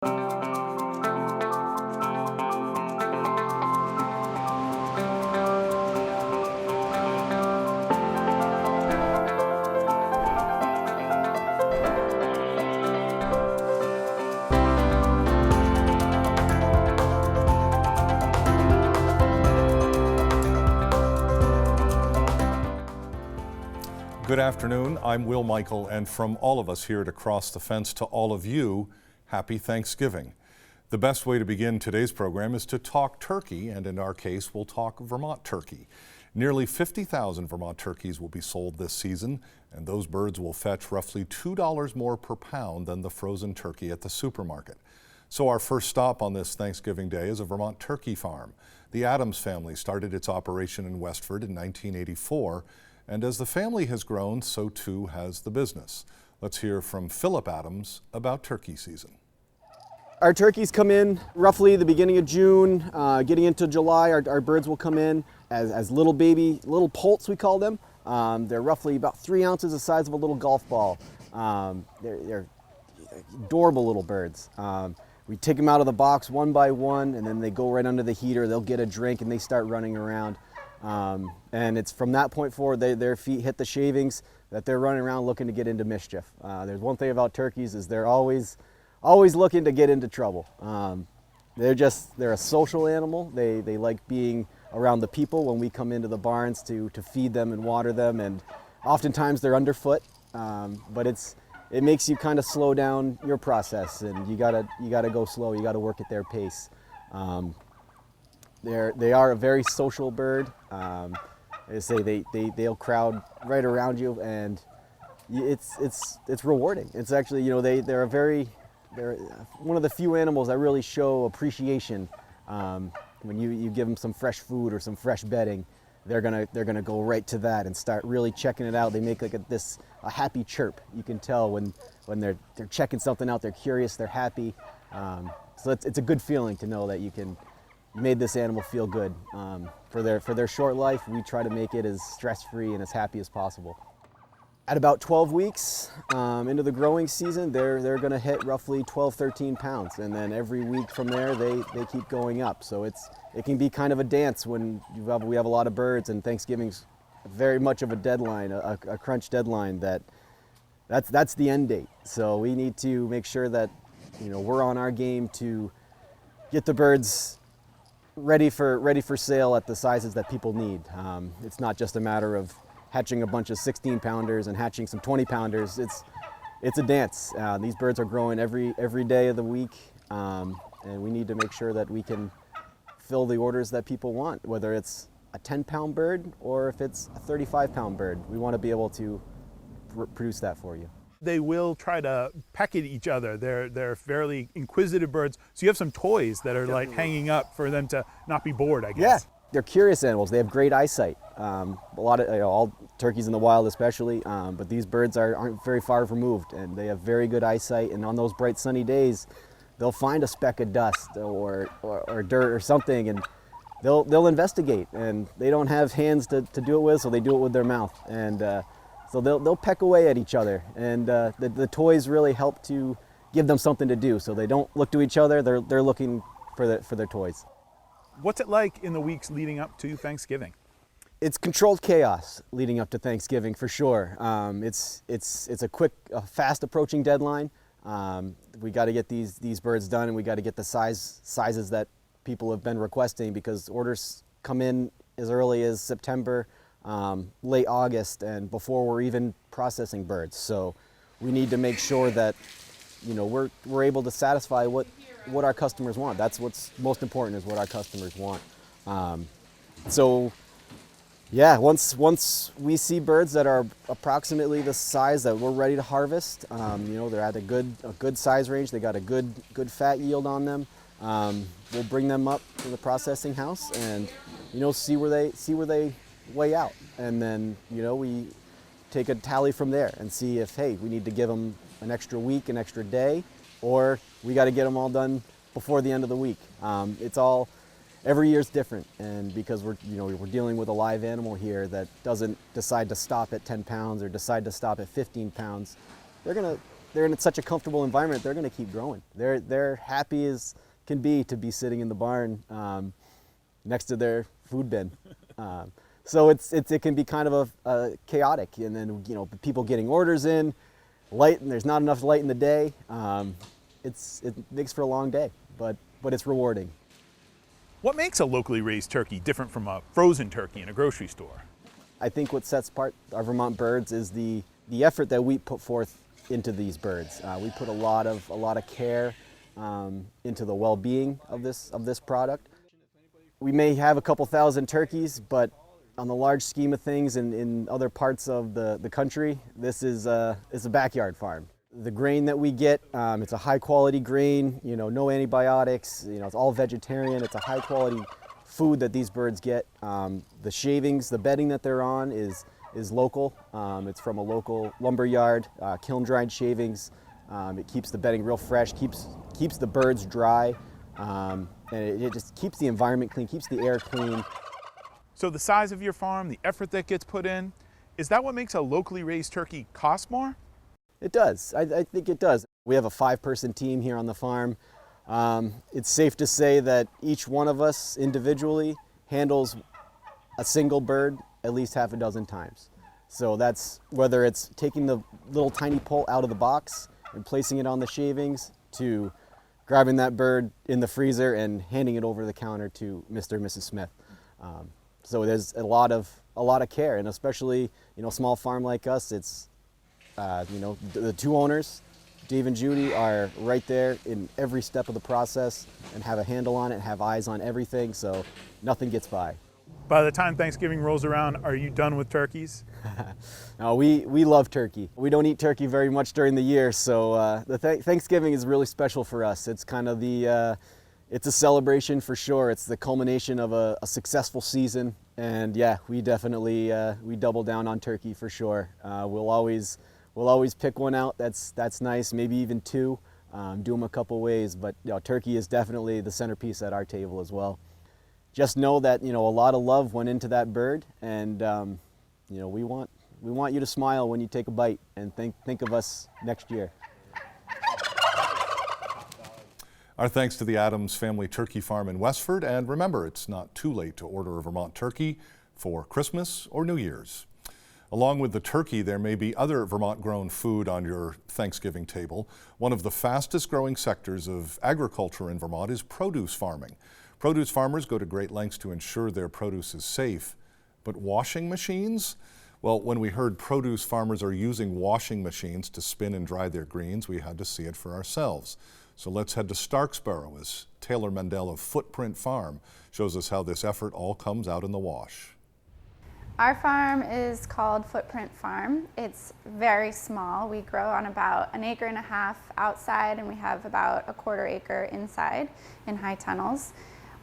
Good afternoon, I'm Will Michael, and from all of us here at Across the Fence to all of you, happy Thanksgiving. The best way to begin today's program is to talk turkey, and in our case, we'll talk Vermont turkey. Nearly 50,000 Vermont turkeys will be sold this season, and those birds will fetch roughly $2 more per pound than the frozen turkey at the supermarket. So our first stop on this Thanksgiving Day is a Vermont turkey farm. The Adams family started its operation in Westford in 1984, and as the family has grown, so too has the business. Let's hear from Philip Adams about turkey season. Our turkeys come in roughly the beginning of June, getting into July. Our birds will come in as little poults, we call them. They're roughly about 3 ounces the size of a little golf ball. They're adorable little birds. We take them out of the box one by one, and then they go right under the heater. They'll get a drink and they start running around. And it's from that point forward, their feet hit the shavings, that they're running around looking to get into mischief. There's one thing about turkeys is they're always looking to get into trouble. They're a social animal. They like being around the people when we come into the barns to feed them and water them, and oftentimes they're underfoot, but it makes you kind of slow down your process, and you gotta go slow. You gotta work at their pace. They are a very social bird. They say they'll crowd right around you, and it's rewarding. It's actually, they're one of the few animals that really show appreciation. When you give them some fresh food or some fresh bedding, they're gonna go right to that and start really checking it out. They make like a happy chirp. You can tell when they're checking something out. They're curious. They're happy. So it's a good feeling to know that you made this animal feel good. For their short life, we try to make it as stress-free and as happy as possible. At about 12 weeks into the growing season, they're going to hit roughly 12, 13 pounds, and then every week from there they keep going up. So it can be kind of a dance when we have a lot of birds, and Thanksgiving's very much of a deadline, a crunch deadline. That's the end date. So we need to make sure that we're on our game to get the birds ready for sale at the sizes that people need. It's not just a matter of hatching a bunch of 16-pounders and hatching some 20-pounders. It's a dance. These birds are growing every day of the week, and we need to make sure that we can fill the orders that people want, whether it's a 10-pound bird or if it's a 35-pound bird. We want to be able to produce that for you. They will try to peck at each other. They're fairly inquisitive birds. So you have some toys that are like hanging up for them to not be bored, I guess. Yeah, they're curious animals. They have great eyesight. A lot of all turkeys in the wild, especially, but these birds aren't very far removed, and they have very good eyesight. And on those bright sunny days, they'll find a speck of dust or dirt or something, and they'll investigate. And they don't have hands to do it with, so they do it with their mouth. And so they'll peck away at each other, and the toys really help to give them something to do. So they don't look to each other; they're looking for their toys. What's it like in the weeks leading up to Thanksgiving? It's controlled chaos leading up to Thanksgiving for sure. It's a fast approaching deadline. We got to get these birds done, and we got to get the sizes that people have been requesting, because orders come in as early as September. Late August, and before we're even processing birds. So we need to make sure that we're able to satisfy what our customers want. That's what's most important, is what our customers want. So yeah, once we see birds that are approximately the size that we're ready to harvest, they're at a good size range, they got a good fat yield on them, we'll bring them up to the processing house and see where they weigh out, and then we take a tally from there and see if, hey, we need to give them an extra week, an extra day, or we got to get them all done before the end of the week. Every year's different, and because we're dealing with a live animal here that doesn't decide to stop at 10 pounds or decide to stop at 15 pounds, they're they're in such a comfortable environment, they're going to keep growing. They're happy as can be to be sitting in the barn next to their food bin. So it can be kind of a chaotic, and then people getting orders in, light, and there's not enough light in the day. It makes for a long day, but it's rewarding. What makes a locally raised turkey different from a frozen turkey in a grocery store? I think what sets apart our Vermont birds is the effort that we put forth into these birds. We put a lot of care into the well-being of this product. We may have a couple thousand turkeys, but on the large scheme of things in other parts of the country, this is a backyard farm. The grain that we get, it's a high quality grain, no antibiotics, it's all vegetarian. It's a high quality food that these birds get. The shavings, the bedding that they're on is local. It's from a local lumber yard, kiln dried shavings. It keeps the bedding real fresh, keeps the birds dry, and it just keeps the environment clean, keeps the air clean. So the size of your farm, the effort that gets put in, is that what makes a locally raised turkey cost more? It does. I think it does. We have a 5-person team here on the farm. It's safe to say that each one of us individually handles a single bird at least half a dozen times. So that's whether it's taking the little tiny pole out of the box and placing it on the shavings, to grabbing that bird in the freezer and handing it over the counter to Mr. and Mrs. Smith. So there's a lot of care, and especially a small farm like us, it's the two owners, Dave and Judy, are right there in every step of the process and have a handle on it, have eyes on everything, so nothing gets by. By the time Thanksgiving rolls around, are you done with turkeys? No, we love turkey. We don't eat turkey very much during the year, so Thanksgiving is really special for us. It's kind of it's a celebration for sure. It's the culmination of a successful season, and yeah, we definitely we double down on turkey for sure. We'll always pick one out that's nice, maybe even two, do them a couple ways, but turkey is definitely the centerpiece at our table as well. Just know that a lot of love went into that bird, and we want you to smile when you take a bite and think of us next year. Our thanks to the Adams Family Turkey Farm in Westford, and remember, it's not too late to order a Vermont turkey for Christmas or New Year's. Along with the turkey, there may be other Vermont-grown food on your Thanksgiving table. One of the fastest growing sectors of agriculture in Vermont is produce farming. Produce farmers go to great lengths to ensure their produce is safe. But washing machines? Well, when we heard produce farmers are using washing machines to spin and dry their greens, we had to see it for ourselves. So let's head to Starksboro as Taylor Mendel of Footprint Farm shows us how this effort all comes out in the wash. Our farm is called Footprint Farm. It's very small. We grow on about 1.5 acres outside, and we have about 1/4 acre inside in high tunnels.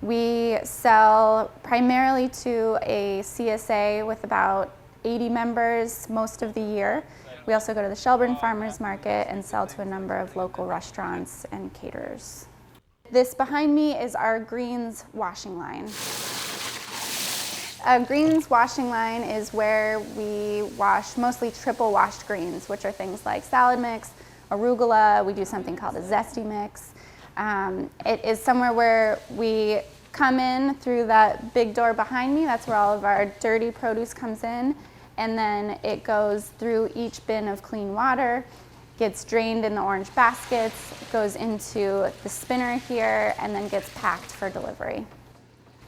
We sell primarily to a CSA with about 80 members most of the year. We also go to the Shelburne Farmers Market and sell to a number of local restaurants and caterers. This behind me is our greens washing line. A greens washing line is where we wash mostly triple washed greens, which are things like salad mix, arugula. We do something called a zesty mix. It is somewhere where we come in through that big door behind me. That's where all of our dirty produce comes in. And then it goes through each bin of clean water, gets drained in the orange baskets, goes into the spinner here, and then gets packed for delivery.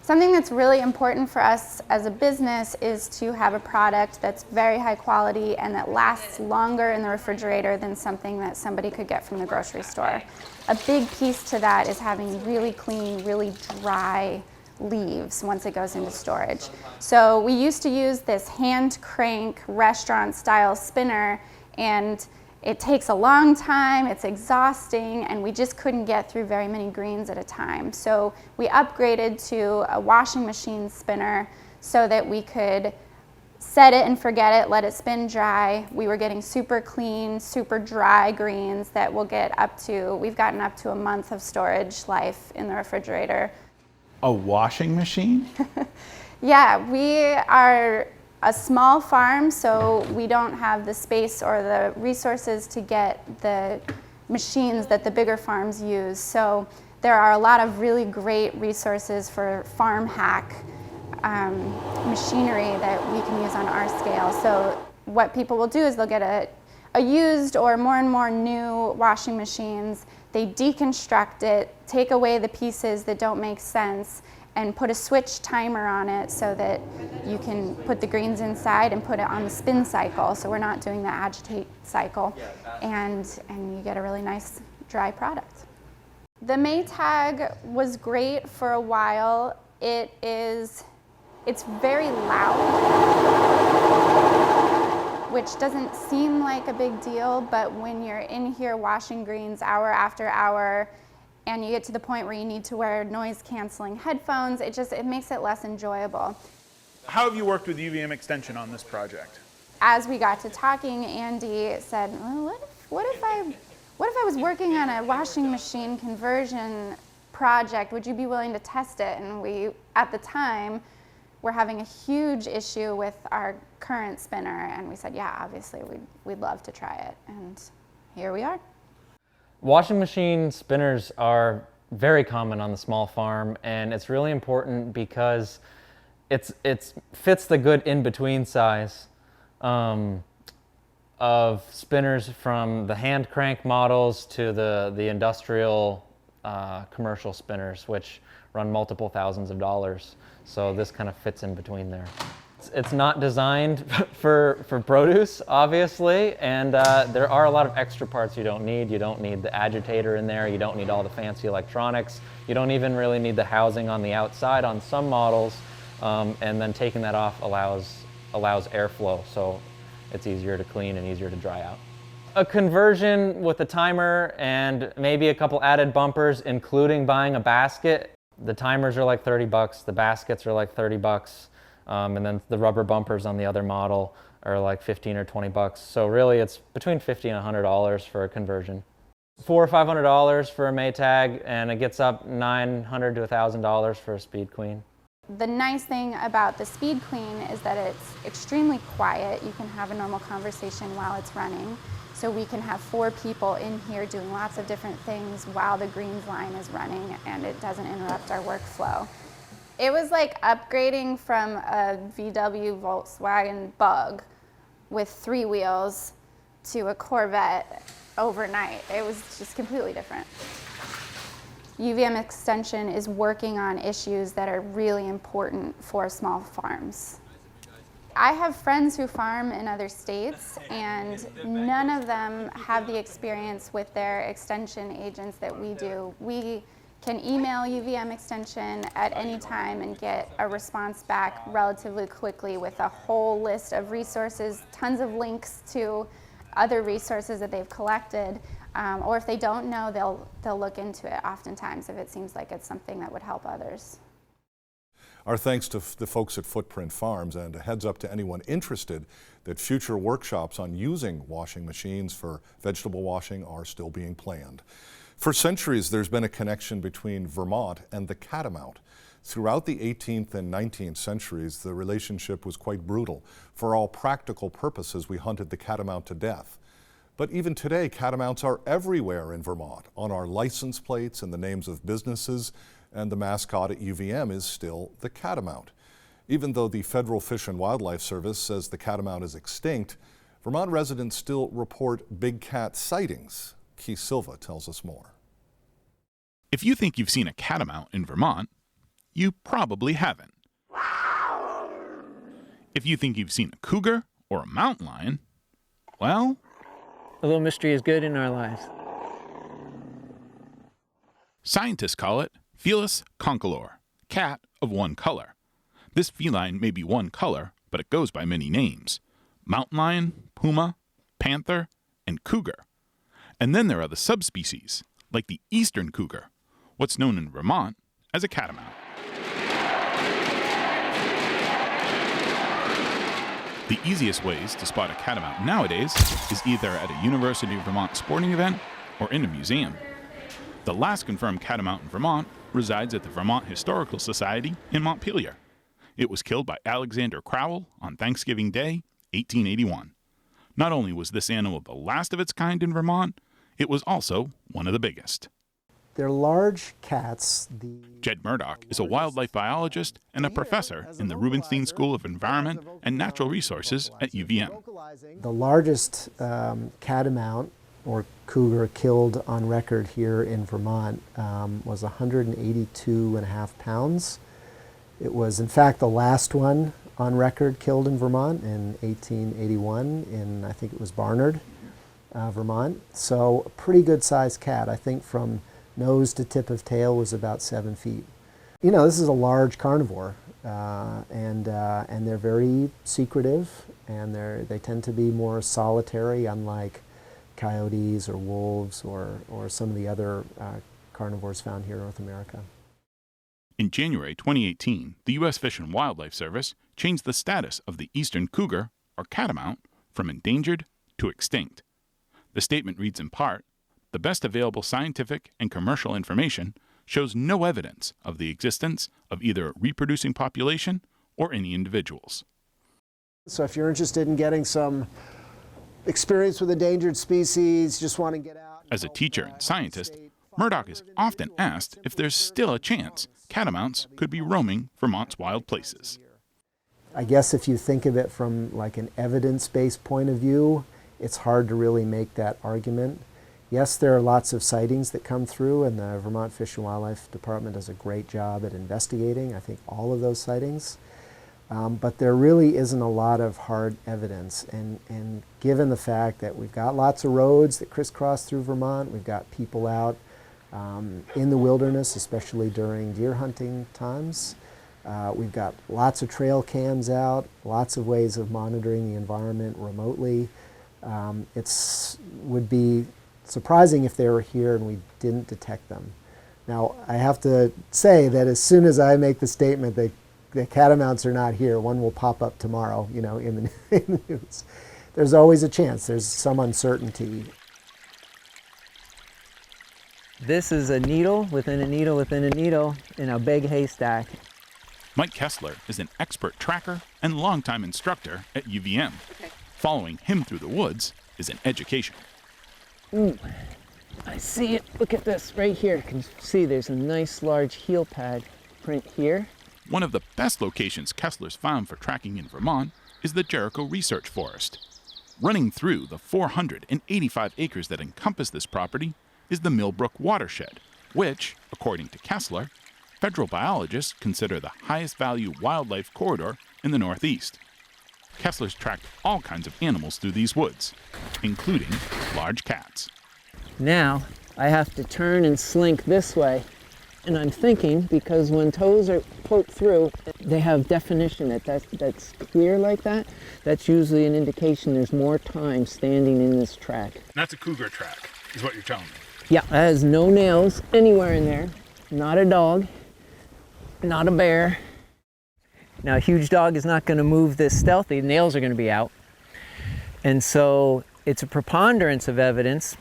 Something that's really important for us as a business is to have a product that's very high quality and that lasts longer in the refrigerator than something that somebody could get from the grocery store. A big piece to that is having really clean, really dry leaves once it goes into storage. So we used to use this hand crank restaurant style spinner, and it takes a long time, it's exhausting, and we just couldn't get through very many greens at a time. So we upgraded to a washing machine spinner so that we could set it and forget it, let it spin dry. We were getting super clean, super dry greens that we've gotten up to a month of storage life in the refrigerator. A washing machine? Yeah, we are a small farm, so we don't have the space or the resources to get the machines that the bigger farms use. So there are a lot of really great resources for farm hack machinery that we can use on our scale. So what people will do is they'll get a used or more and more new washing machines. They deconstruct it, take away the pieces that don't make sense, and put a switch timer on it so that you can put the greens inside and put it on the spin cycle. So we're not doing the agitate cycle, and you get a really nice dry product. The Maytag was great for a while. It's very loud, which doesn't seem like a big deal, but when you're in here washing greens hour after hour, and you get to the point where you need to wear noise-canceling headphones, it makes it less enjoyable. How have you worked with UVM Extension on this project? As we got to talking, Andy said, well, what if I was working on a washing machine conversion project? Would you be willing to test it? And we, at the time, were having a huge issue with our current spinner, and we said, yeah, obviously we'd love to try it, and here we are. Washing machine spinners are very common on the small farm, and it's really important because it fits the good in-between size of spinners, from the hand crank models to the industrial commercial spinners, which run multiple thousands of dollars. So this kind of fits in between there. It's not designed for produce, obviously, and there are a lot of extra parts you don't need. You don't need the agitator in there. You don't need all the fancy electronics. You don't even really need the housing on the outside on some models, and then taking that off allows airflow, so it's easier to clean and easier to dry out. A conversion with a timer and maybe a couple added bumpers, including buying a basket. The timers are like $30, the baskets are like $30. And then the rubber bumpers on the other model are like $15 or $20. So really it's between $50 and $100 for a conversion. $400 or $500 for a Maytag, and it gets up $900 to $1,000 for a Speed Queen. The nice thing about the Speed Queen is that it's extremely quiet. You can have a normal conversation while it's running. So we can have 4 people in here doing lots of different things while the greens line is running, and it doesn't interrupt our workflow. It was like upgrading from a VW Volkswagen Bug with 3 wheels to a Corvette overnight. It was just completely different. UVM Extension is working on issues that are really important for small farms. I have friends who farm in other states, and none of them have the experience with their extension agents that we do. We can email UVM Extension at any time and get a response back relatively quickly with a whole list of resources, tons of links to other resources that they've collected, or if they don't know, they'll look into it oftentimes if it seems like it's something that would help others. Our thanks to the folks at Footprint Farms, and a heads up to anyone interested that future workshops on using washing machines for vegetable washing are still being planned. For centuries, there's been a connection between Vermont and the catamount. Throughout the 18th and 19th centuries, the relationship was quite brutal. For all practical purposes, we hunted the catamount to death. But even today, catamounts are everywhere in Vermont, on our license plates and the names of businesses, and the mascot at UVM is still the catamount. Even though the Federal Fish and Wildlife Service says the catamount is extinct, Vermont residents still report big cat sightings. Keith Silva tells us more. If you think you've seen a catamount in Vermont, you probably haven't. If you think you've seen a cougar or a mountain lion, well, a little mystery is good in our lives. Scientists call it Felis concolor, cat of one color. This feline may be one color, but it goes by many names: mountain lion, puma, panther, and cougar. And then there are the subspecies, like the eastern cougar, what's known in Vermont as a catamount. The easiest ways to spot a catamount nowadays is either at a University of Vermont sporting event or in a museum. The last confirmed catamount in Vermont resides at the Vermont Historical Society in Montpelier. It was killed by Alexander Crowell on Thanksgiving Day, 1881. Not only was this animal the last of its kind in Vermont, it was also one of the biggest. They're large cats. Jed Murdoch is a wildlife biologist and a professor in the Rubenstein School of Environment and Natural Resources at UVM. The largest catamount or cougar killed on record here in Vermont was 182.5 pounds. It was, in fact, the last one on record killed in Vermont in 1881 in, I think it was Barnard, Vermont. So a pretty good sized cat. I think from nose to tip of tail was about 7 feet. You know, this is a large carnivore, and they're very secretive, and they tend to be more solitary, unlike coyotes or wolves or some of the other carnivores found here in North America. In January 2018, the U.S. Fish and Wildlife Service changed the status of the eastern cougar, or catamount, from endangered to extinct. The statement reads in part, "The best available scientific and commercial information shows no evidence of the existence of either a reproducing population or any individuals." So if you're interested in getting some experience with endangered species, just want to get out. As a teacher and scientist, Murdoch is often asked if there's still a chance catamounts could be roaming Vermont's wild places. I guess if you think of it from like an evidence-based point of view, it's hard to really make that argument. Yes, there are lots of sightings that come through, and the Vermont Fish and Wildlife Department does a great job at investigating, I think, all of those sightings. But there really isn't a lot of hard evidence. And given the fact that we've got lots of roads that crisscross through Vermont, we've got people out in the wilderness, especially during deer hunting times. We've got lots of trail cams out, lots of ways of monitoring the environment remotely. It would be surprising if they were here and we didn't detect them. Now, I have to say that as soon as I make the statement that the catamounts are not here, one will pop up tomorrow, you know, in the news. There's always a chance. There's some uncertainty. This is a needle within a needle within a needle in a big haystack. Mike Kessler is an expert tracker and longtime instructor at UVM. Following him through the woods is an education. Ooh, I see it. Look at this right here. You can see there's a nice large heel pad print here. One of the best locations Kessler's found for tracking in Vermont is the Jericho Research Forest. Running through the 485 acres that encompass this property is the Millbrook Watershed, which, according to Kessler, federal biologists consider the highest value wildlife corridor in the Northeast. Kessler's tracked all kinds of animals through these woods, including large cats. Now I have to turn and slink this way. And I'm thinking, because when toes are poked through, they have definition that's clear like that. That's usually an indication there's more time standing in this track. That's a cougar track, is what you're telling me. Yeah, that has no nails anywhere in there. Not a dog, not a bear. Now, a huge dog is not going to move this stealthy. The nails are going to be out. And so it's a preponderance of evidence.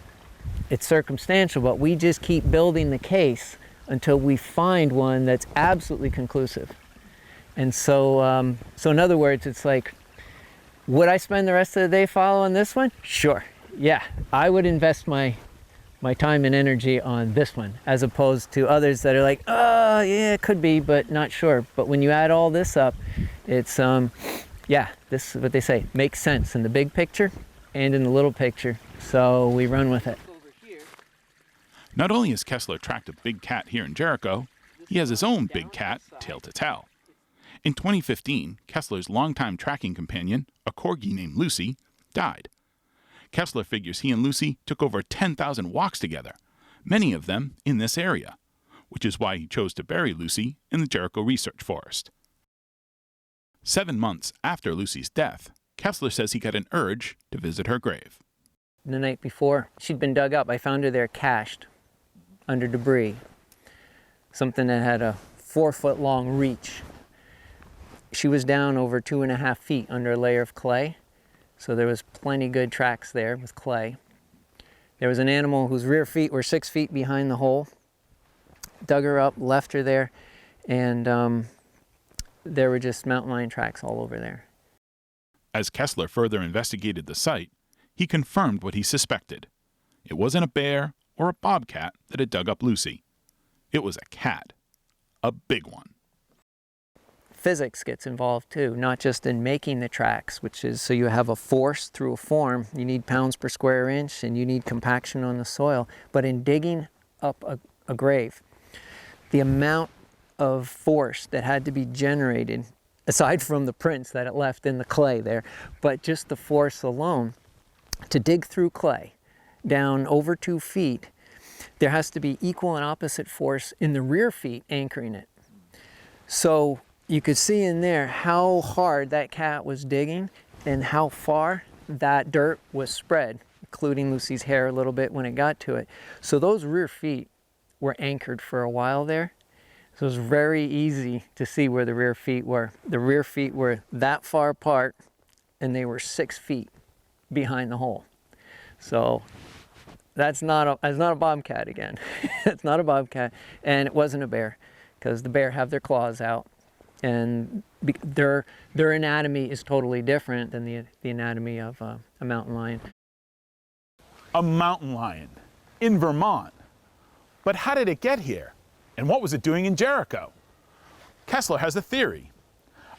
It's circumstantial, but we just keep building the case until we find one that's absolutely conclusive. And so, so in other words, it's like, would I spend the rest of the day following this one? Sure. Yeah, I would invest my time and energy on this one, as opposed to others that are like, oh, yeah, it could be, but not sure. But when you add all this up, it's, yeah, this is what they say, makes sense in the big picture and in the little picture. So we run with it. Not only has Kessler tracked a big cat here in Jericho, he has his own big cat, Tail to Tell. In 2015, Kessler's longtime tracking companion, a corgi named Lucy, died. Kessler figures he and Lucy took over 10,000 walks together, many of them in this area, which is why he chose to bury Lucy in the Jericho Research Forest. 7 months after Lucy's death, Kessler says he got an urge to visit her grave. The night before, she'd been dug up. I found her there cached under debris, something that had a 4-foot-long reach. She was down over 2.5 feet under a layer of clay, so there was plenty good tracks there with clay. There was an animal whose rear feet were 6 feet behind the hole. Dug her up, left her there, and there were just mountain lion tracks all over there. As Kessler further investigated the site, he confirmed what he suspected. It wasn't a bear or a bobcat that had dug up Lucy. It was a cat. A big one. Physics gets involved too, not just in making the tracks, which is so you have a force through a form, you need pounds per square inch and you need compaction on the soil, but in digging up a grave, the amount of force that had to be generated, aside from the prints that it left in the clay there, but just the force alone, to dig through clay down over 2 feet, there has to be equal and opposite force in the rear feet anchoring it. So you could see in there how hard that cat was digging and how far that dirt was spread, including Lucy's hair a little bit when it got to it. So those rear feet were anchored for a while there. So it was very easy to see where the rear feet were. The rear feet were that far apart and they were 6 feet behind the hole. So that's not a bobcat again. It's not a bobcat, and it wasn't a bear, because the bear have their claws out, and their anatomy is totally different than the anatomy of a mountain lion. A mountain lion in Vermont. But how did it get here? And what was it doing in Jericho? Kessler has a theory.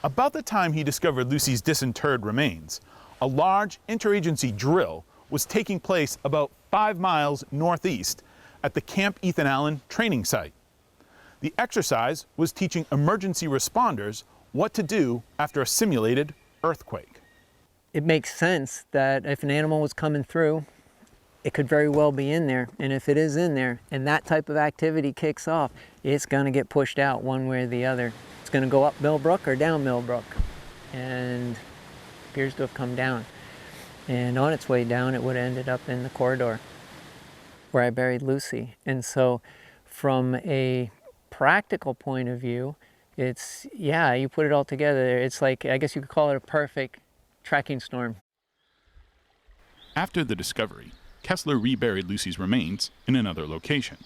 About the time he discovered Lucy's disinterred remains, a large interagency drill was taking place about 5 miles northeast at the Camp Ethan Allen training site. The exercise was teaching emergency responders what to do after a simulated earthquake. It makes sense that if an animal was coming through, it could very well be in there, and if it is in there and that type of activity kicks off, it's going to get pushed out one way or the other. It's going to go up Millbrook or down Millbrook, and appears to have come down. And on its way down, it would have ended up in the corridor where I buried Lucy. And so from a practical point of view, it's, yeah, you put it all together, it's like, I guess you could call it a perfect tracking storm. After the discovery, Kessler reburied Lucy's remains in another location.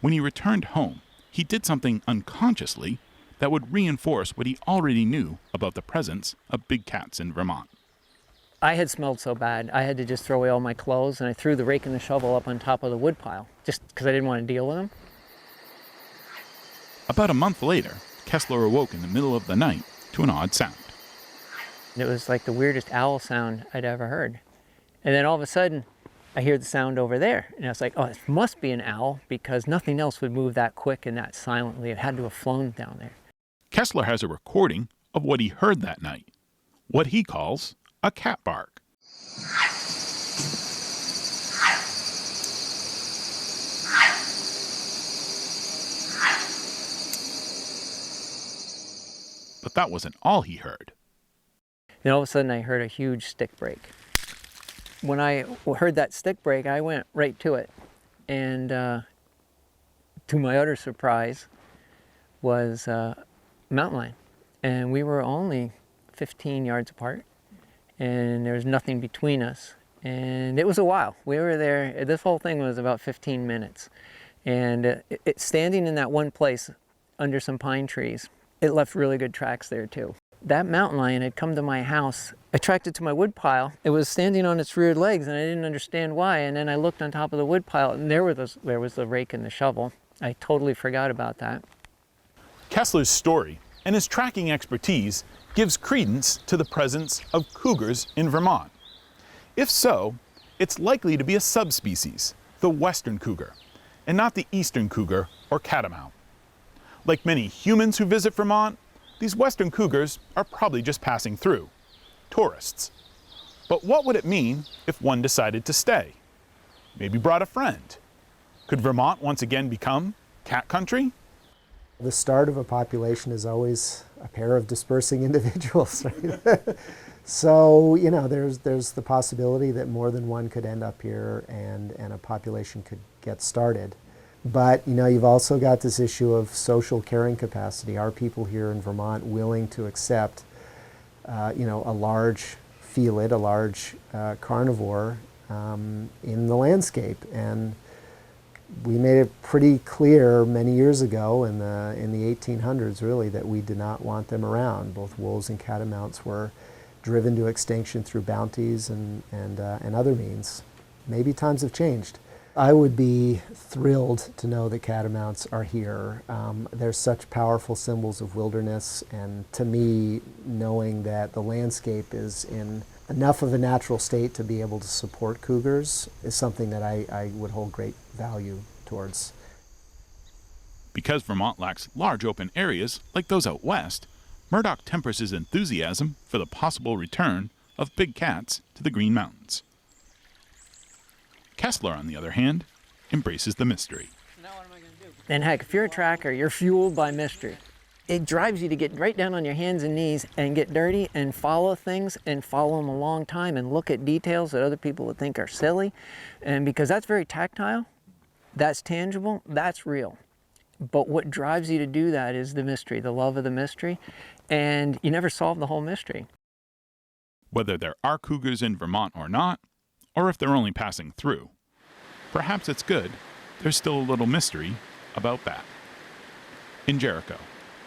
When he returned home, he did something unconsciously that would reinforce what he already knew about the presence of big cats in Vermont. I had smelled so bad, I had to just throw away all my clothes, and I threw the rake and the shovel up on top of the wood pile, just because I didn't want to deal with them. About a month later, Kessler awoke in the middle of the night to an odd sound. It was like the weirdest owl sound I'd ever heard. And then all of a sudden, I hear the sound over there. And I was like, oh, it must be an owl, because nothing else would move that quick and that silently. It had to have flown down there. Kessler has a recording of what he heard that night, what he calls a cat bark. But that wasn't all he heard. Then all of a sudden I heard a huge stick break. When I heard that stick break, I went right to it. And to my utter surprise was mountain lion. And we were only 15 yards apart, and there was nothing between us. And it was a while. We were there, this whole thing was about 15 minutes. And standing in that one place under some pine trees, it left really good tracks there too. That mountain lion had come to my house, attracted to my wood pile. It was standing on its rear legs, and I didn't understand why. And then I looked on top of the wood pile, and there was the rake and the shovel. I totally forgot about that. Kessler's story and his tracking expertise gives credence to the presence of cougars in Vermont. If so, it's likely to be a subspecies, the western cougar, and not the eastern cougar or catamount. Like many humans who visit Vermont, these western cougars are probably just passing through, tourists. But what would it mean if one decided to stay? Maybe brought a friend. Could Vermont once again become cat country? The start of a population is always a pair of dispersing individuals, right? So, you know, there's the possibility that more than one could end up here and a population could get started. But, you know, you've also got this issue of social carrying capacity. Are people here in Vermont willing to accept, you know, a large felid, a large carnivore in the landscape? And we made it pretty clear many years ago in the 1800s, really, that we did not want them around. Both wolves and catamounts were driven to extinction through bounties and other means. Maybe times have changed. I would be thrilled to know that catamounts are here. They're such powerful symbols of wilderness, and to me, knowing that the landscape is in enough of a natural state to be able to support cougars is something that I would hold great value towards. Because Vermont lacks large open areas like those out west, Murdoch tempers his enthusiasm for the possible return of big cats to the Green Mountains. Kessler, on the other hand, embraces the mystery. And heck, if you're a tracker, you're fueled by mystery. It drives you to get right down on your hands and knees and get dirty and follow things and follow them a long time and look at details that other people would think are silly. And because that's very tactile, that's tangible, that's real. But what drives you to do that is the mystery, the love of the mystery, and you never solve the whole mystery. Whether there are cougars in Vermont or not, or if they're only passing through, perhaps it's good there's still a little mystery about that. In Jericho,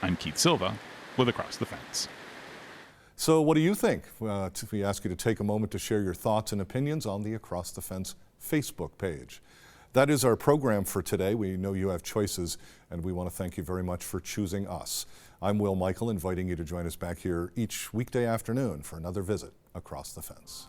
I'm Keith Silva with Across the Fence. So what do you think? We ask you to take a moment to share your thoughts and opinions on the Across the Fence Facebook page. That is our program for today. We know you have choices, and we want to thank you very much for choosing us. I'm Will Michael, inviting you to join us back here each weekday afternoon for another visit Across the Fence.